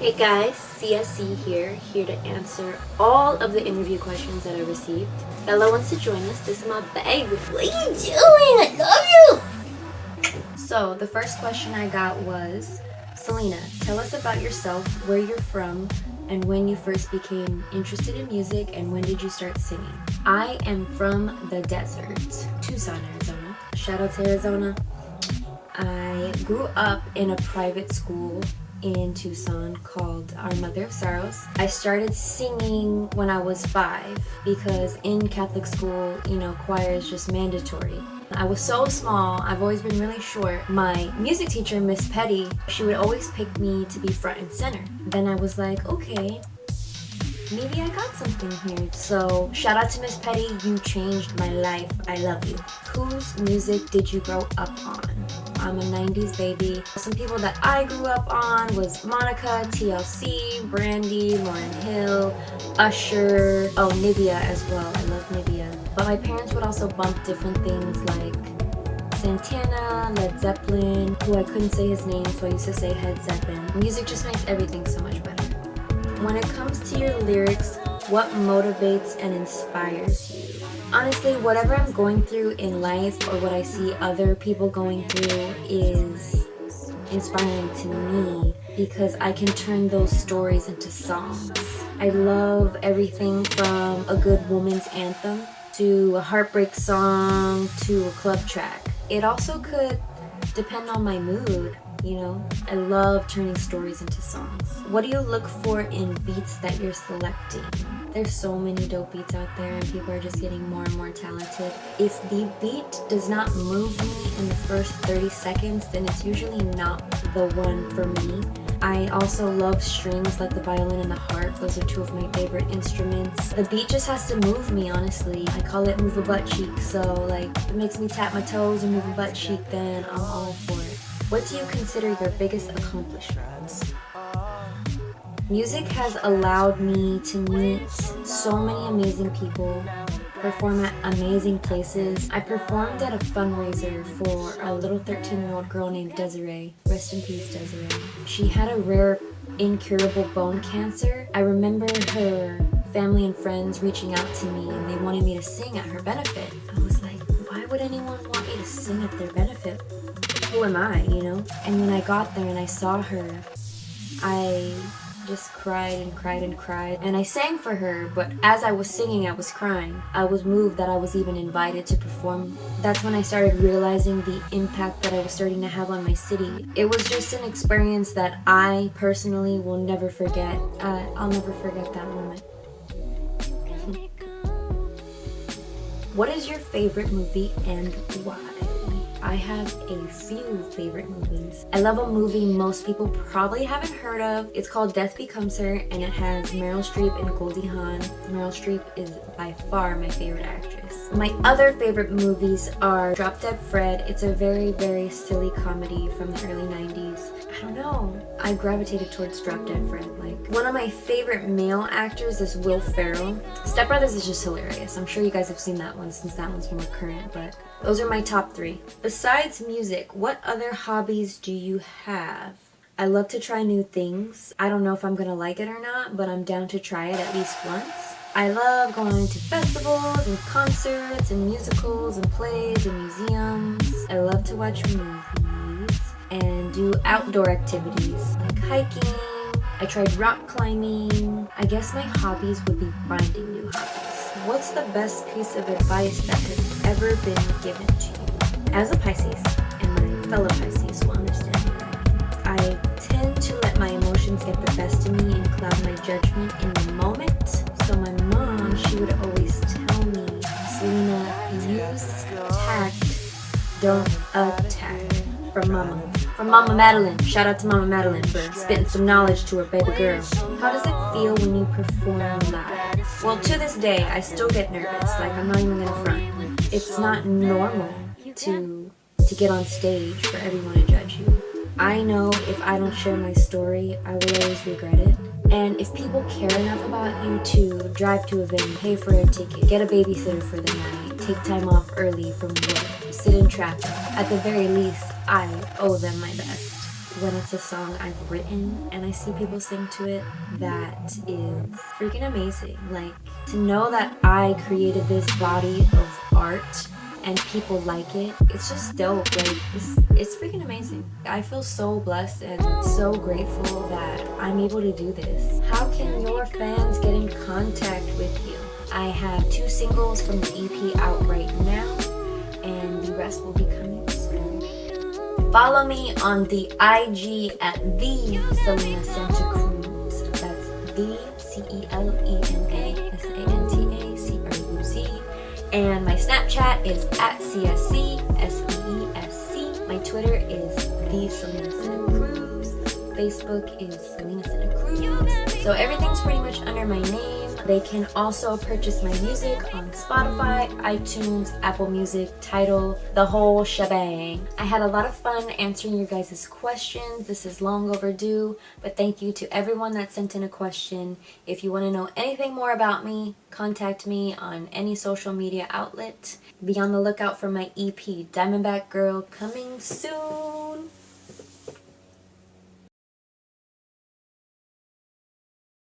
Hey guys, CSC here to answer all of the interview questions that I received. Ella wants to join us. This is my baby. What are you doing? I love you! So, the first question I got was, Celena, tell us about yourself, where you're from, and when you first became interested in music, and when did you start singing? I am from the desert, Tucson, Arizona. Shout out to Arizona. I grew up in a private school in Tucson called Our Mother of Sorrows. I started singing when I was 5 because in Catholic school, choir is just mandatory. I was so small, I've always been really short. My music teacher, Miss Petty, she would always pick me to be front and center. Then I was like, okay, maybe I got something here. So shout out to Miss Petty, you changed my life. I love you. Whose music did you grow up on? I'm a 90s baby. Some people that I grew up on was Monica, TLC, Brandy, Lauryn Hill, Usher, Nivea as well. I love Nivea. But my parents would also bump different things like Santana, Led Zeppelin, who I couldn't say his name, so I used to say Head Zeppelin. Music just makes everything so much better. When it comes to your lyrics, what motivates and inspires you? Honestly, whatever I'm going through in life or what I see other people going through is inspiring to me because I can turn those stories into songs. I love everything from a good woman's anthem to a heartbreak song to a club track. It also could depend on my mood. I love turning stories into songs. What do you look for in beats that you're selecting? There's so many dope beats out there and people are just getting more and more talented. If the beat does not move me in the first 30 seconds, then it's usually not the one for me. I also love strings like the violin and the harp. Those are two of my favorite instruments. The beat just has to move me, honestly. I call it move a butt cheek. So if it makes me tap my toes and move a butt cheek, then I'm all for it. What do you consider your biggest accomplishments? Music has allowed me to meet so many amazing people, perform at amazing places. I performed at a fundraiser for a little 13-year-old girl named Desiree. Rest in peace, Desiree. She had a rare, incurable bone cancer. I remember her family and friends reaching out to me and they wanted me to sing at her benefit. I was like, why would anyone want me to sing at their benefit? Who am I, And when I got there and I saw her, I just cried and cried and cried. And I sang for her, but as I was singing, I was crying. I was moved that I was even invited to perform. That's when I started realizing the impact that I was starting to have on my city. It was just an experience that I personally will never forget. I'll never forget that moment. What is your favorite movie and why? I have a few favorite movies. I love a movie most people probably haven't heard of. It's called Death Becomes Her and it has Meryl Streep and Goldie Hawn. Meryl Streep is by far my favorite actress. My other favorite movies are Drop Dead Fred. It's a very, very silly comedy from the early 90s. I don't know. I gravitated towards Drop Dead Fred. One of my favorite male actors is Will Ferrell. Step Brothers is just hilarious. I'm sure you guys have seen that one since that one's more current, but those are my top 3. Besides music, what other hobbies do you have? I love to try new things. I don't know if I'm gonna like it or not, but I'm down to try it at least once. I love going to festivals and concerts and musicals and plays and museums. I love to watch movies and do outdoor activities like hiking. I tried rock climbing. I guess my hobbies would be finding new hobbies. What's the best piece of advice that has ever been given to you? As a Pisces, and my fellow Pisces will understand, I tend to let my emotions get the best of me and cloud my judgment in the moment. So my mom, she would always tell me, Celena, use tact, don't attack. From Mama Madeline. Shout out to Mama Madeline for spitting some knowledge to her baby girl. How does it feel when you perform live? Well, to this day, I still get nervous. I'm not even gonna front. It's not normal to get on stage for everyone to judge you. I know if I don't share my story, I will always regret it. And if people care enough about you to drive to a venue, pay for a ticket, get a babysitter for the night, take time off early from work, sit in traffic, at the very least, I owe them my best. when it's a song I've written and I see people sing to it, that is freaking amazing. Like, to know that I created this body of art and people like it, it's just dope. Like, it's freaking amazing. I feel so blessed and so grateful that I'm able to do this. How can your fans get in contact with you? I have 2 singles from the EP out right now, and the rest will be coming soon. Follow me on the IG at the Celena Santa Cruz. That's the CELENASANTACRUZ. And my Snapchat is at CSCSEESC. My Twitter is the Celena Santa Cruz. Facebook is Celena Santa Cruz. So everything's pretty much under my name. They can also purchase my music on Spotify, iTunes, Apple Music, Tidal, the whole shebang. I had a lot of fun answering your guys' questions. This is long overdue, but thank you to everyone that sent in a question. If you want to know anything more about me, contact me on any social media outlet. Be on the lookout for my EP, Diamondback Girl, coming soon.